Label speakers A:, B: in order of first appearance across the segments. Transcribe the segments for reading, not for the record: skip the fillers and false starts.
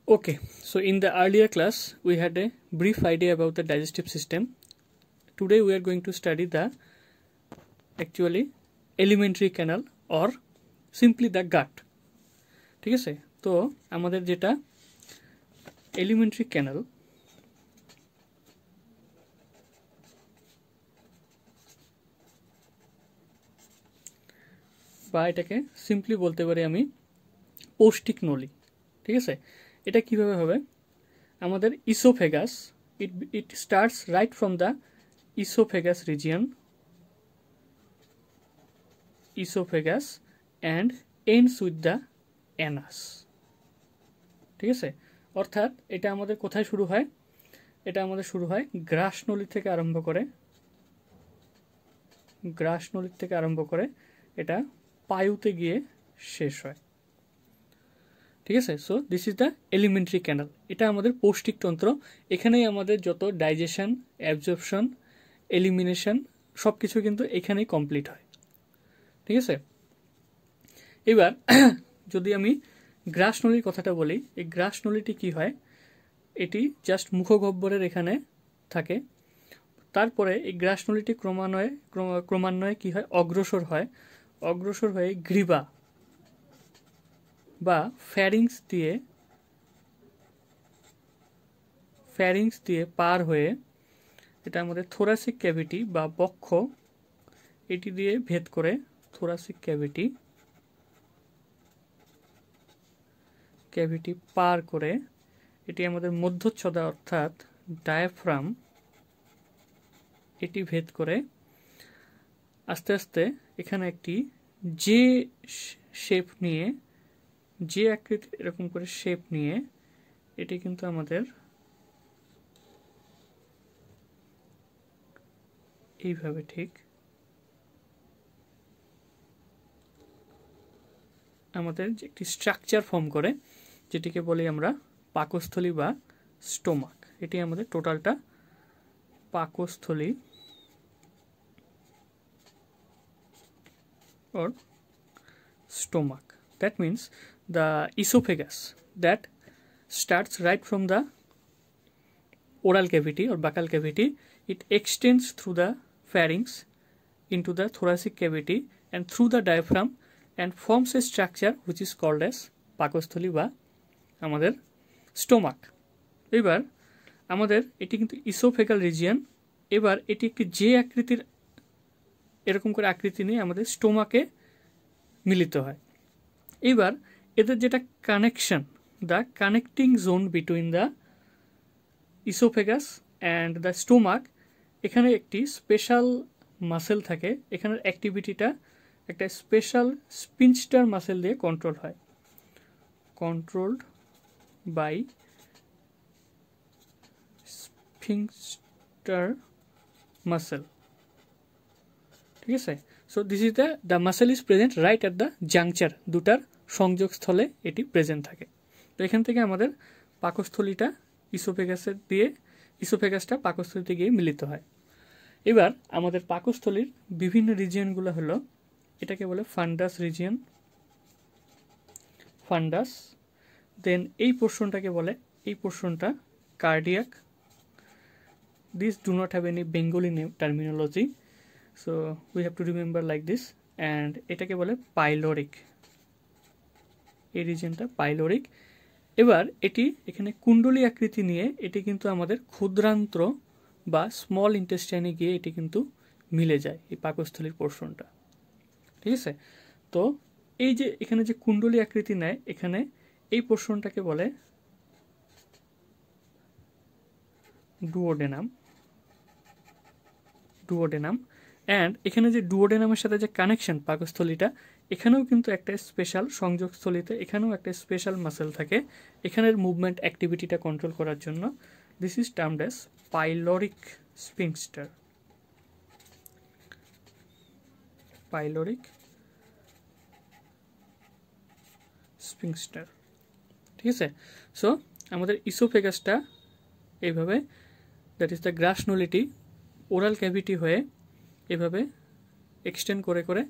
A: Okay, so in the earlier class we had a brief idea about the digestive system. Today we are going to study the actually alimentary canal or simply the gut. ঠিক আছে, তো আমাদের যেটা alimentary canal বা এটাকে simply বলতে পারি আমি পৌষ্টিক নলী। ঠিক আছে, এটা কিভাবে হবে? আমাদের oesophagus, it starts right from the esophagus region, esophagus and ends with the anus। ঠিক আছে, অর্থাৎ এটা আমাদের কোথায় শুরু হয়? এটা আমাদের শুরু হয় গ্রাসনলী থেকে আরম্ভ করে এটা পায়ুতে গিয়ে শেষ হয়। ঠিক আছে, so this is the alimentary canal. এটা আমাদের পৌষ্টিকতন্ত্র, এখানেই আমাদের যত ডাইজেশন, অ্যাবজর্পশন, এলিমিনেশন সব কিছু কিন্তু এখানেই কমপ্লিট হয়। ঠিক আছে, এবার যদি আমি গ্রাসনলীর কথাটা বলি, এই গ্রাসনলীটি কি হয়? এটি জাস্ট মুখগহ্বরের এখানে থাকে। তারপরে এই গ্রাসনলীটি ক্রমান্বয়ে কি হয়? অগ্রসর হয়ে গ্রীবা বা ফ্যারিংস দিয়ে পার হয়ে এটা আমাদের থোরাসিক ক্যাভিটি বা বক্ষ, এটি দিয়ে ভেদ করে থোরাসিক ক্যাভিটি পার করে এটি আমাদের মধ্যচ্ছদা অর্থাৎ ডায়াফ্রাম, এটি ভেদ করে আস্তে আস্তে এখানে একটি যে শেপ নিয়ে, যে আকৃতির এরকম করে শেপ নিয়ে এটি কিন্তু আমাদের এইভাবে ঠিক আমাদের একটি স্ট্রাকচার ফর্ম করে, যেটিকে বলি আমরা পাকস্থলী বা স্টোমাক। এটি আমাদের টোটালটা পাকস্থলী or stomach. That means the esophagus that starts right from the oral cavity or buccal cavity, it extends through the pharynx into the thoracic cavity and through the diaphragm and forms a structure which is called as পাকস্থলী বা আমাদের stomach. এবার আমাদের এটি কিন্তু oesophageal region. এবার এটি একটি যে আকৃতির এরকম করে আকৃতি নিয়ে আমাদের স্টোমাকে মিলিত হয়। এবার এদের যেটা connection, the connecting zone between the oesophagus and the stomach, এখানে একটি স্পেশাল মাসেল থাকে। এখানের অ্যাক্টিভিটিটা একটা স্পেশাল স্পিনস্টার মাসেল দিয়ে কন্ট্রোলড বাই স্পিনস্টার মাসেল। ঠিক আছে, so this is the muscle is present right at the juncture, দুটার সংযোগস্থলে এটি প্রেজেন্ট থাকে। তো এখান থেকে আমাদের পাকস্থলীটা ইসোফেগাসটা পাকস্থলীতে গিয়ে মিলিত হয়। এবার আমাদের পাকস্থলীর বিভিন্ন রিজিয়নগুলো হলো, এটাকে বলে ফান্ডাস রিজিয়ন, দেন এই পোর্শনটাকে বলে, এই পোর্শনটা cardiac. This do not have any Bengali terminology, so we have to remember like this, and এটাকে বলে পাইলোরিক, এই রিজিয়নটা পাইলোরিক। এবার এটি এখানে কুণ্ডলী আকৃতি নিয়ে এটি কিন্তু আমাদের ক্ষুদ্রান্ত্র বা স্মল ইন্টেস্টাইনে গিয়ে এটি কিন্তু মিলে যায়, এই পাকস্থলীর পোর্শনটা। ঠিক আছে, তো এই যে এখানে যে কুণ্ডলী আকৃতি নেয়, এখানে এই পোর্শনটাকে বলে ডুওডেনাম। অ্যান্ড এখানে যে ডুওডেনামের সাথে যে কানেকশন পাকস্থলীটা, এখানেও কিন্তু একটা স্পেশাল সংযোগস্থলীতে এখানেও একটা স্পেশাল মাসেল থাকে এখানের মুভমেন্ট অ্যাক্টিভিটিটা কন্ট্রোল করার জন্য। This is termed as pyloric sphincter. ঠিক আছে, সো আমাদের ইসোফেগাসটা এইভাবে, দ্যাট ইজ দ্য গ্রাসনলিটি, ওরাল ক্যাভিটি হয়ে এভাবে এক্সটেন্ড করে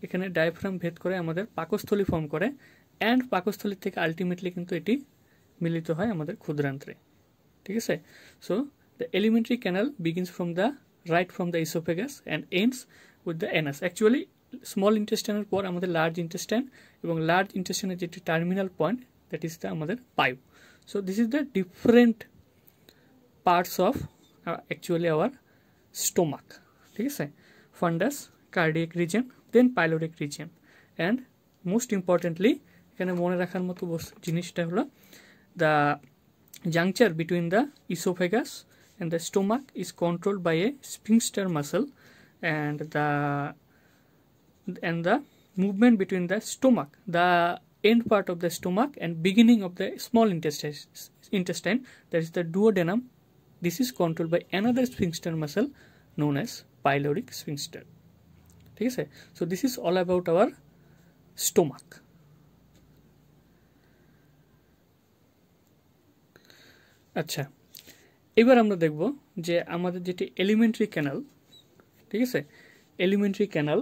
A: এখানে ডায়াফ্রাম ভেদ করে আমাদের পাকস্থলী ফর্ম করে, অ্যান্ড পাকস্থলী থেকে আলটিমেটলি কিন্তু এটি মিলিত হয় আমাদের ক্ষুদ্রান্ত্রে, ঠিক আছে। So the alimentary canal begins from the right from the oesophagus and ends with the anus. Actually small ইন্টেস্টাইনের পর আমাদের লার্জ ইন্টেস্টাইন, এবং লার্জ ইন্টেস্টাইনের যেটি terminal point that is the আমাদের pipe. So this is the different parts of actually our stomach, ঠিক আছে। Fundus, cardiac region, then pyloric region, and most importantly এখানে মনে রাখার মতো জিনিসটা হলো the juncture between the esophagus and the stomach is controlled by a sphincter muscle, and the movement between the stomach, the end part of the stomach and beginning of the small intestine, that is the duodenum, this is controlled by another sphincter muscle known as pyloric sphincter, ঠিক আছে। So this is all about our stomach. আচ্ছা, এবার আমরা দেখব যে আমাদের যেটি elementary canal, ঠিক আছে, এলিমেন্টারি ক্যানাল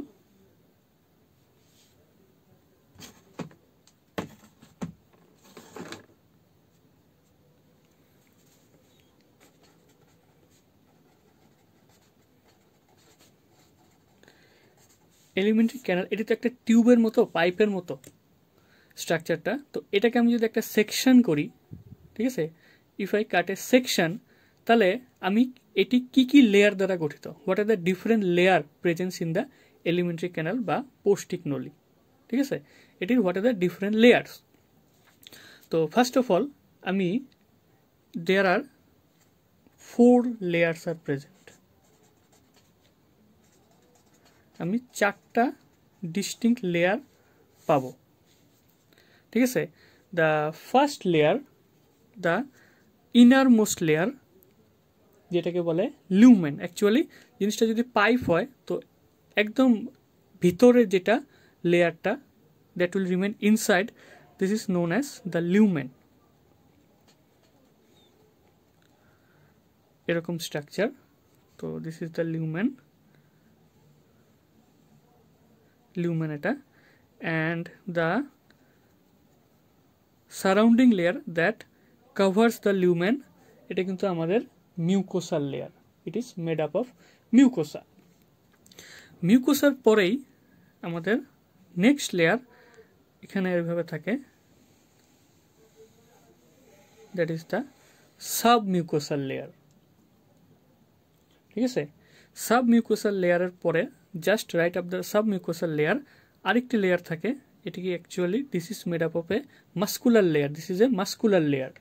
A: এলিমেন্টারি ক্যানাল এটি তো একটা টিউবের মতো, পাইপের মতো স্ট্রাকচারটা। তো এটাকে আমি যদি একটা সেকশন করি, ঠিক আছে, if I cut A section, তাহলে আমি এটি কি কি লেয়ার দ্বারা গঠিত, what are the different layer presence in the alimentary canal বা পৌষ্টিক নলী, ঠিক আছে, এটির what are the different layers. তো ফার্স্ট অফ অল আমি দেয়ার আর 4 লেয়ার্স আর প্রেজেন্ট, আমি 4টা ডিস্টিংক্ট লেয়ার পাবো, ঠিক আছে। The first layer, the inner most layer, যেটাকে বলে লিউমেন। অ্যাকচুয়ালি জিনিসটা যদি পাইপ হয় তো একদম ভিতরে যেটা লেয়ারটা that will remain inside, this is known as the lumen. এরকম স্ট্রাকচার, তো this is the lumen, lumen এটা। And the surrounding layer that covers the lumen, এটা কিন্তু আমাদের mucosal layer, it is made up of mucosa. মিউকোসার পরেই আমাদের next layer এখানে এভাবে থাকে, that is the submucosal layer, ঠিক আছে। সাব মিউকোসাল লেয়ারের পরে just right of the submucosal layer আরেকটি লেয়ার থাকে, এটিকে actually this is made up of A muscular layer, this is a muscular layer,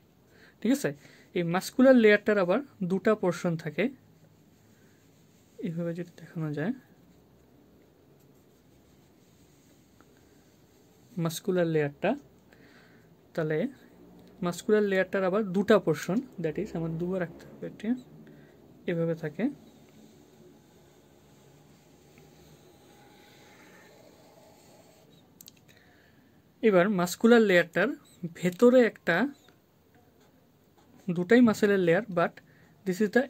A: ঠিক আছে। এই মাস্কুলার লেয়ারটার আবার 2টা পোর্শন থাকে, এইভাবে যদি দেখানো যায়, মাস্কুলার লেয়ারটা, তাহলে মাস্কুলার লেয়ারটার আবার 2টা পোর্শন, দ্যাট ইজ আমার 2বার রাখতে হবে, এটি এভাবে থাকে। এবার মাস্কুলার লেয়ারটার ভেতরে একটা 2টাই মাসেলের layer, but this is the,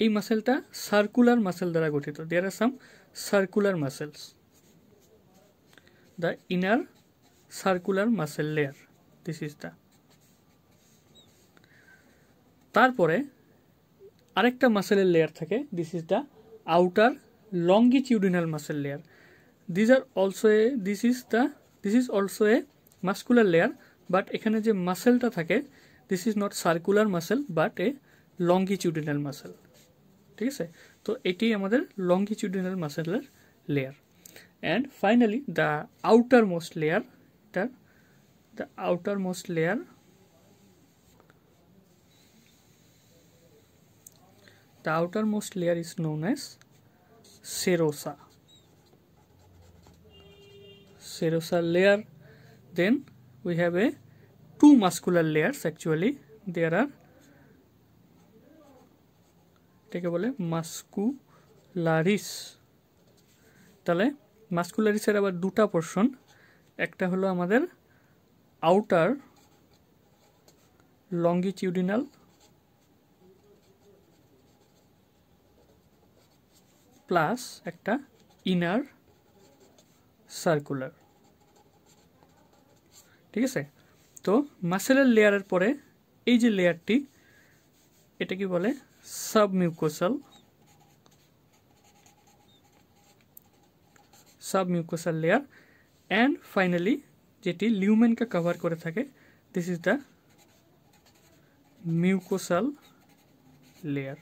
A: এই মাসেলটা সার্কুলার মাসেল দ্বারা গঠিত, there are some circular muscles, the inner circular muscle layer, this is the. তারপরে আরেকটা মাসেলের লেয়ার থাকে, this is the outer longitudinal muscle layer, this are also a, this is also a muscular layer, but এখানে যে মাসেলটা থাকে this is not circular muscle but a longitudinal muscle, ঠিক আছে। তো এটি আমাদের লঙ্গিটিউডিনাল মাসেলের layer. And finally the outermost layer, the outermost layer, the outermost layer is known as serosa, serosa layer. Then we have a 2 muscular layers, actually there are, এটাকে বলে muscularis. তাহলে মাস্কুলারিসের আবার 2টা portion, একটা হলো আমাদের outer longitudinal plus একটা inner circular, ঠিক আছে। তো মাসেলের লেয়ারের পরে এই যে লেয়ারটি এটা কি বলে সাবমিউকোসাল লেয়ার। অ্যান্ড ফাইনালি যেটি লিউমেনকে কভার করে থাকে, this is the mucosal layer.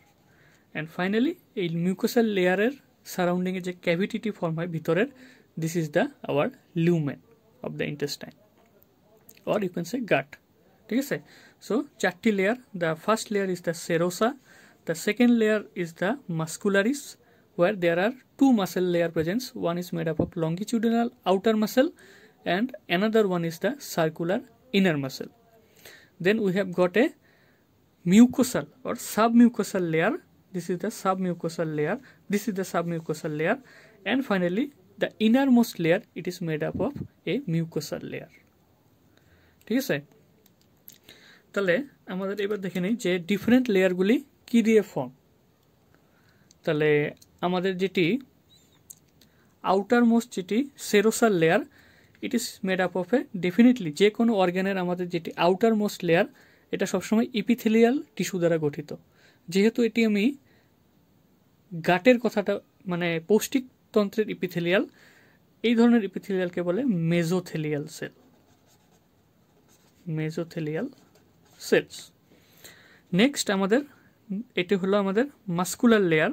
A: And finally এই মিউকোসাল লেয়ারের সারাউন্ডিংয়ে যে ক্যাভিটিটি ফর্ম হয় ভিতরের, this is the our lumen of the intestine or you can say gut. ঠিক আছে, সো চারটি লেয়ার। The first layer is the serosa, the second layer is the muscularis where there are two muscle layer presents. One is made up of longitudinal outer muscle and another one is the circular inner muscle. Then we have got a mucosal or submucosal layer. This is the submucosal layer. This is the submucosal layer. And finally the innermost layer, it is made up of a mucosal layer. ঠিক আছে, তাহলে আমাদের এবার দেখে নিই যে different লেয়ারগুলি কি দিয়ে ফর্ম। তাহলে আমাদের যেটি আউটার মোস্ট যেটি serosal layer, it is made up of a definitely যে কোনো অর্গ্যানের আমাদের যেটি আউটার মোস্ট লেয়ার এটা সবসময় ইপিথেলিয়াল টিস্যু দ্বারা গঠিত। যেহেতু এটি আমি গাটের কথাটা মানে পৌষ্টিকতন্ত্রের ইপিথেলিয়াল, এই ধরনের ইপিথেলিয়ালকে বলে মেজোথেলিয়াল সেল, মেজোথেলিয়াল সেলস। নেক্সট আমাদের এটি হলো আমাদের মাস্কুলার লেয়ার।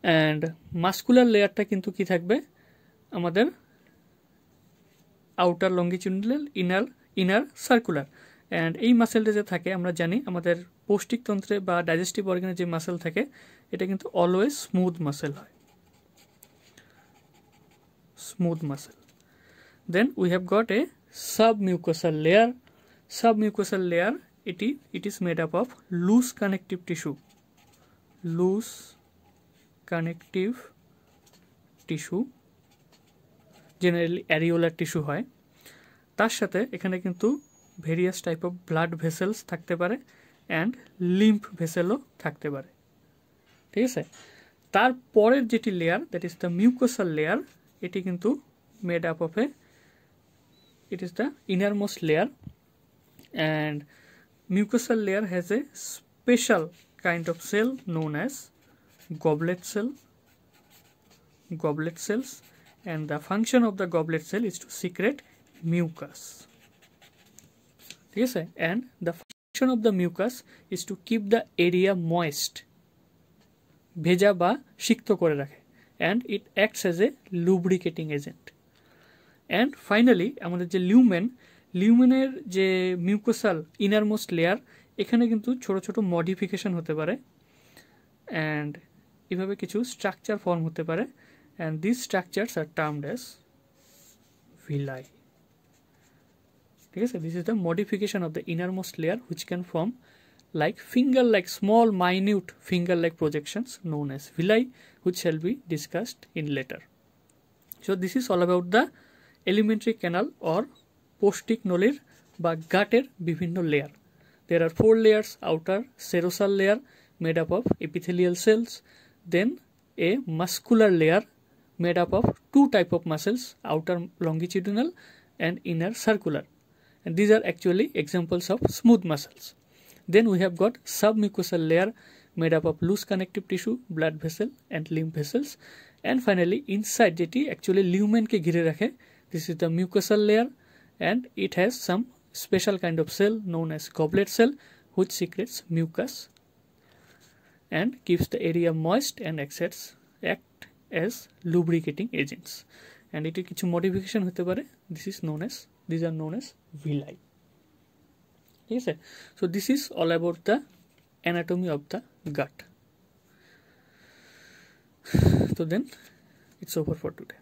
A: অ্যান্ড মাস্কুলার লেয়ারটা কিন্তু কি থাকবে আমাদের আউটার লঙ্গিচুডাল, ইনার সার্কুলার। অ্যান্ড এই মাসেলটা যে থাকে আমরা জানি আমাদের পৌষ্টিকতন্ত্রে বা ডাইজেস্টিভ অর্গানে যে মাসেল থাকে এটা কিন্তু অলওয়েজ স্মুথ মাসেল হয়, smooth muscle. Then we have got a submucosal layer. Submucosal layer it is made up of loose connective tissue, loose connective tissue, generally areolar tissue হয়। তার সাথে এখানে কিন্তু various type of blood vessels থাকতে পারে and lymph ভেসেলও থাকতে পারে। ঠিক আছে, তারপরের যেটি layer that is the mucosal layer, এটি কিন্তু made up of it is the innermost layer, and mucosal layer has a special kind of cell known as goblet cells, and the function of the goblet cell is to secrete mucus. Yes, and the function of the mucus is to keep the area moist, bheja ba shikto kore rakhe, and it acts as a lubricating agent. And finally আমাদের যে লিউমেনের যে mucosal innermost layer, এখানে কিন্তু ছোট ছোট modification হতে পারে and এভাবে কিছু স্ট্রাকচার ফর্ম হতে পারে, and this structures are termed as villi. ঠিক আছে, this is the modification of the innermost layer which can form like finger like small minute finger like projections known as villi, which shall be discussed in later. So this is all about the elementary canal or পৌষ্টিক নলীর বা গাটের বিভিন্ন layer. There are 4 layers: outer serosal layer made up of epithelial cells, then a muscular layer made up of 2 type of muscles, outer longitudinal and inner circular, and these are actually examples of smooth muscles. Then we have got submucosal layer made up of loose connective tissue, blood vessel and lymph vessels, and finally inside যেটি actually lumen কে ঘিরে রাখে, this is the mucosal layer, and it has some special kind of cell known as goblet cell which secretes mucus and keeps the area moist and act as lubricating agents, and it কিছু modification হতে পারে, these are known as villi. ঠিক আছে, so this is all about the anatomy of the gut. So then it's over for today.